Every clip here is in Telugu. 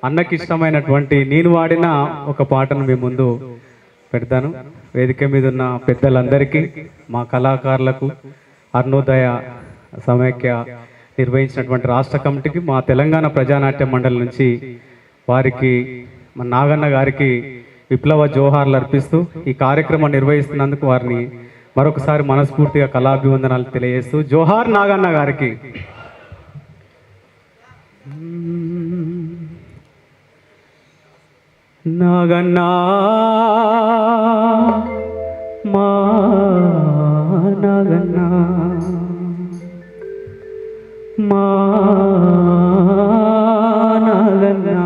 అన్నకి ఇష్టమైనటువంటి నేను వాడిన ఒక పాటను మీ ముందు పెడతాను. వేదిక మీద ఉన్న పెద్దలందరికీ, మా కళాకారులకు, అరుణోదయ సమైక్య నిర్వహించినటువంటి రాష్ట్ర కమిటీకి, మా తెలంగాణ ప్రజానాట్య మండలి నుంచి వారికి, మా నాగన్న గారికి విప్లవ జోహార్లు అర్పిస్తూ ఈ కార్యక్రమం నిర్వహిస్తున్నందుకు వారిని మరొకసారి మనస్ఫూర్తిగా కళాభివందనాలు తెలియజేస్తూ, జోహార్ నాగన్న గారికి. నాగన్నా మా నాగన్నా మా నాగన్నా,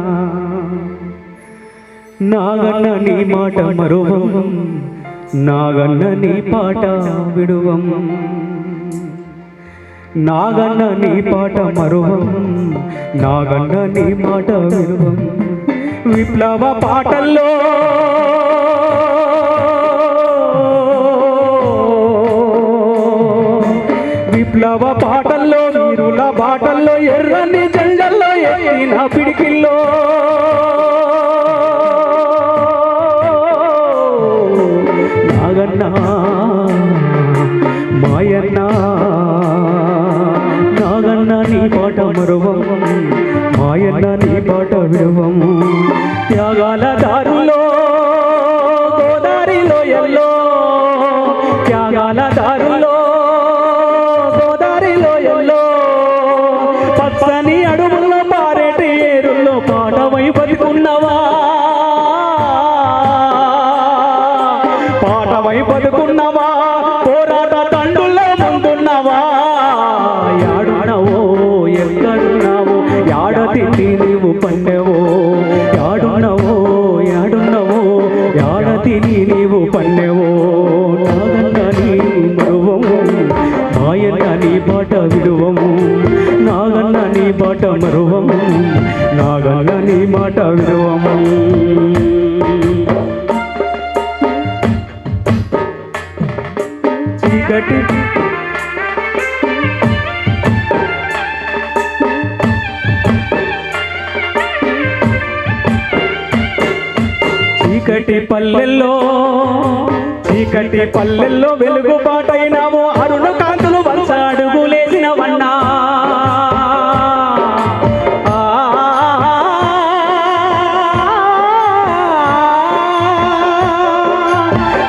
నాగన్న నీ మాట మరువం, నాగన్న నీ పాట విడువం, నాగన్న నీ పాట మరువం, నాగన్న నీ మాట విడువం. విప్లవ పాటల్లో విప్లవ పాటల్లో వీరుల బాటల్లో ఎర్రని జెండల్లో ఎత్తిన పిడికిల్లో నాగన్న మాయన్న, నాగన్న నీ పాట మరువం, మాయన్న నీ పాట విడువం. త్యాగాల దారుల్లో గోదారిలో ఎల్లో, త్యాగాల దారుల్లో గోదారిలో ఎల్లో, పచ్చని అడుగుల్లో పారేటి ఏరుల్లో పాటవై బతుకున్నవా, పాటవై బతుకున్నవా, పోరాట తండుల్లో ముందున్నవా. యాడున్నావో ఎక్కడున్నావో, యాడ తిండి నీవు పండెవో, యాడున్నావో యాడున్నావో, యాడ తిని నీవు పండెవో. నాగన్న నీ మరువము, మాయన్న నీ పాట విడువము, నాగన్న నీ పాట మరువము, నాగన్న నీ మాట విడువము. చీకటి చీకటి పల్లెల్లో, చీకటి పల్లెల్లో వెలుగుబాటైనావు, అరుణ కాంతులు వంచ అడుగులేసినవన్నా.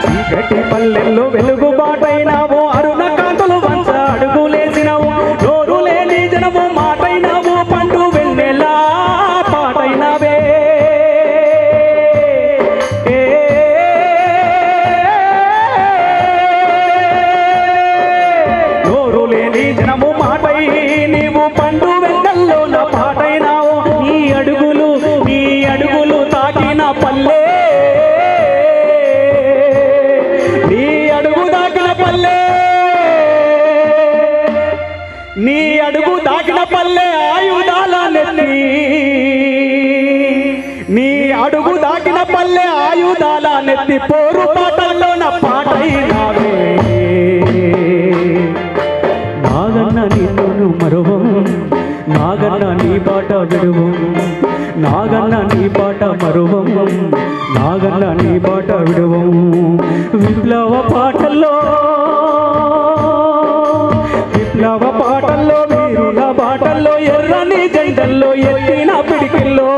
చీకటి పల్లెల్లో వెలుగుబాటైనావు, అరుణ కాంతులు వంచ అడుగులేసినావు, నోరు లేని జనము మాటైనావు, పండు వెన్నెలా పాటైనావే. నోరు లేని జనము మాటై నీవు పండు వెన్నెల్లో నా పాటైనావు. నీ అడుగులు తాకిన పల్లె, నీ అడుగు దాకిన పల్లె, నీ అడుగు దాకిన పల్లె ఆయుధాల నెత్తి, నీ అడుగు దాకిన పల్లె ఆయుధాల నెత్తి, పోరు పాటల్లో నా పాటైనావే. నాగన్న నిన్ను మరువం, నాగన్న నీ పాట విడువం, నాగన్న నీ పాట మరువం, నాగన్న నీ పాట విడువం. విప్లవ పాటల్లో, విప్లవ పాటల్లో వీరుల బాటల్లో ఎర్రని జెండల్లో ఎత్తిన పిడికిల్లో,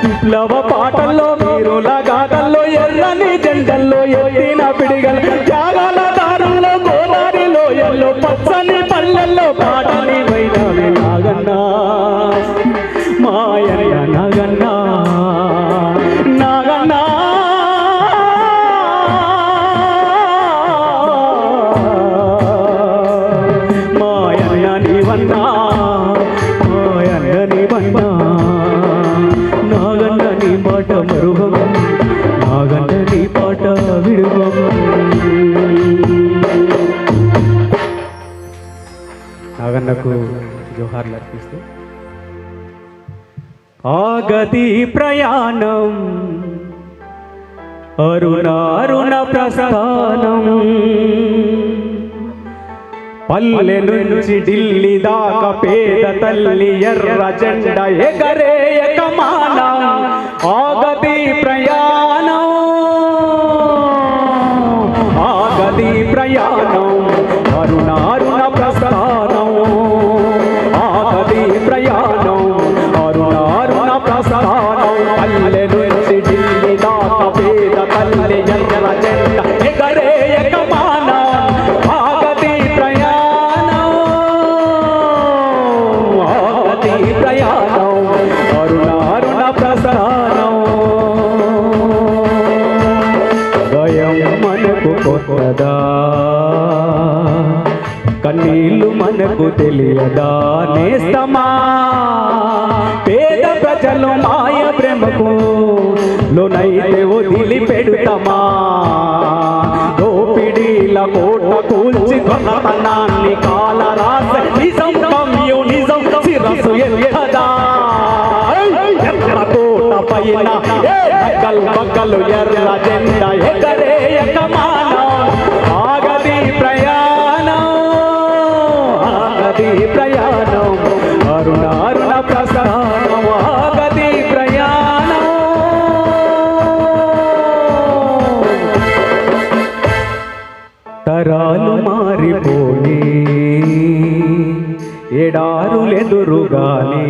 విప్లవ పాటల్లో వీరుల గాథల్లో ఎర్రని జెండల్లో ఎత్తిన పిడిగల్. త్యాగాల దారుల్లో గోదారిలో ఎల్లో, పచ్చని పల్లెల్లో పాటని వైనవి నాగన్న మాయన్న, నాగన్న నాగన్న మాయన్న నీవన్నా, మాయన్న నీవన్నా, నాగన్న నీ పాట మరువం, నాగన్న నీ పాట విడువం. నాగన్నకు జోహార్లు అర్పిస్తూ, ఆగతి ప్రయాణం అరుణ ప్రస్థానం, పల్లె నుంచి ఢిల్లీ దాకా పేద తల్లి ఎర్ర జెండా ఎగరేయక మానం ఆగది ప్రయాణం ఆగది ప్రయాణం అరుణ అరుణ ప్రస్థానం ఆగది ప్రయాణం అరుణ అరుణ ప్రస్థానం పల్లె నుంచి ఢిల్లీ దాకా పేద తల్లి ఎర్ర జెండా ఎగరేయక మానం ఆగది ప్రయాణం ఆగది ప్రయాణం అరుణ అరుణ ప్రస్థానం భయం మనకు కొత్తదా కన్నీళ్ళు మనకు తెలియదా నేస్తమా పేద ప్రజలు మాయ ప్రేమకు లోనైతే వదిలి పెడుతమా దోపిడీల కోట కూల్చి కొనతనాన్ని కాల రాస నిజం కమ్యూనిజం శిరసు ఎత్తదా ఎర్ర కోట పైన బగ్గలు బగ్గలు ఎర్ర జెండా ఎగరేయక మానం ఆగది ప్రయాణం ఆగది ప్రయాణం అరుణ అరుణ ప్రస్థానం ఆగది ప్రయాణం తరాలు మారిపోయి ఎడారులెదురుగాని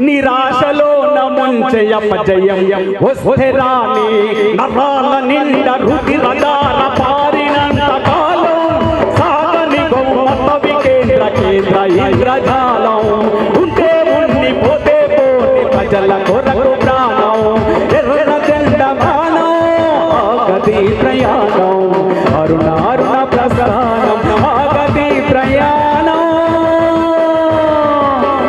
నిరాశలో ముంచయపజయం వస్తే రాని నరాల నిండా రుధిరధార పారినంత కాలం సాగని గౌరవ వికేంద్ర కేంద్ర ఇంద్రజాలం ఉంటే ఉండిపోతే పోతే ప్రజల కొరకు ప్రాణం ఎర్ర జెండ మానం ఆగది ప్రయాణం అరుణ అరుణ ప్రస్థానం ఆగది ప్రయాణం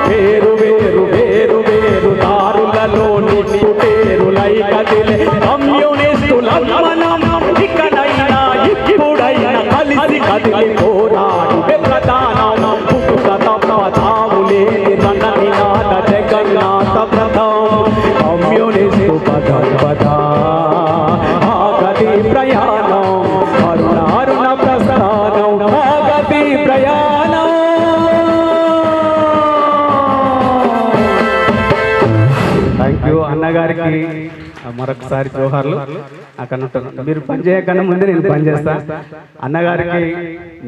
వేరు వేరు వేరు వేరు దారులలో నిట్టుటేరులై కదిలే కమ్యూనిస్టుల మనం ఇకనైనా ఇప్పుడైనా కలిసి కదిలి పోరాడు ప్రధానం పుట్టుక తప్ప తావులేని రణనినాద జగన్నాథ ప్రథం కమ్యూనిస్టు పద ఆగది ప్రయాణం అరుణ అరుణ ప్రస్థానం ఆగది ప్రయాణం థ్యాంక్ యూ అన్నగారికి మరొకసారి జోహార్లు. అక్కడ మీరు పని చేయకన్నా ముందే నేను పని చేస్తా. అన్నగారికి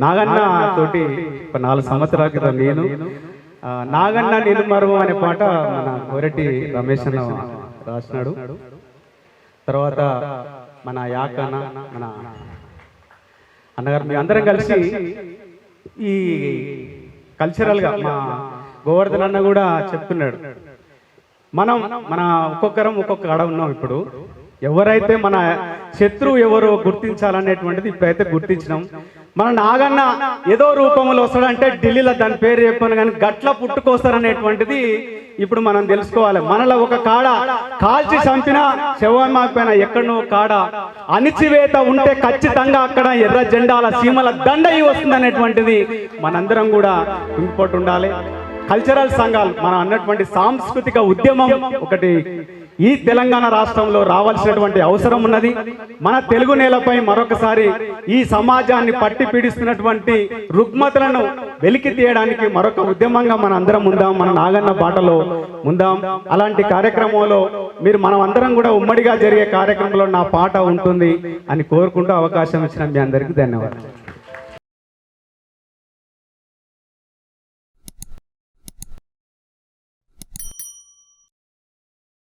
నాగన్న తోటి ఒక 4 సంవత్సరాల క్రితం నేను నాగన్న నిలుమరువు అనే పాట మన కోరటి రమేష్ అన్న రాసినాడు. తర్వాత మన యాకన్న మన అన్నగారు మీ అందరం కలిసి ఈ కల్చరల్గా మా గోవర్ధన్ అన్న కూడా చెప్తున్నాడు. మన ఒక్కొక్కరం ఒక్కొక్క ఆడ ఉన్నాం. ఇప్పుడు ఎవరైతే మన శత్రువు ఎవరో గుర్తించాలనేటువంటిది ఇప్పుడైతే గుర్తించినాం. మన నాగన్న ఏదో రూపంలో వస్తాడంటే ఢిల్లీలో దాని పేరు చెప్పాను కానీ గట్ల పుట్టుకొస్తారనేటువంటిది ఇప్పుడు మనం తెలుసుకోవాలి. మనలో ఒక కాడ కాల్చి చంపిన శవమాపైన ఎక్కడనో కాడ అణిచివేత ఉంటే ఖచ్చితంగా అక్కడ ఎర్ర జెండాల సీమల దండ వస్తుంది అనేటువంటిది మనందరం కూడా ఇంకోటి ఉండాలి. కల్చరల్ సంఘాలు మనం అన్నటువంటి సాంస్కృతిక ఉద్యమం ఒకటి ఈ తెలంగాణ రాష్ట్రంలో రావాల్సినటువంటి అవసరం ఉన్నది. మన తెలుగు నేలపై మరొకసారి ఈ సమాజాన్ని పట్టి పీడిస్తున్నటువంటి రుగ్మతలను వెలికి తీయడానికి మరొక ఉద్యమంగా మన అందరం ఉందాం. మన నాగన్న బాటలో ఉందాం. అలాంటి కార్యక్రమంలో మనం అందరం కూడా ఉమ్మడిగా జరిగే కార్యక్రమంలో నా పాట ఉంటుంది అని కోరుకుంటూ అవకాశం ఇచ్చిన మీ అందరికీ ధన్యవాదాలు.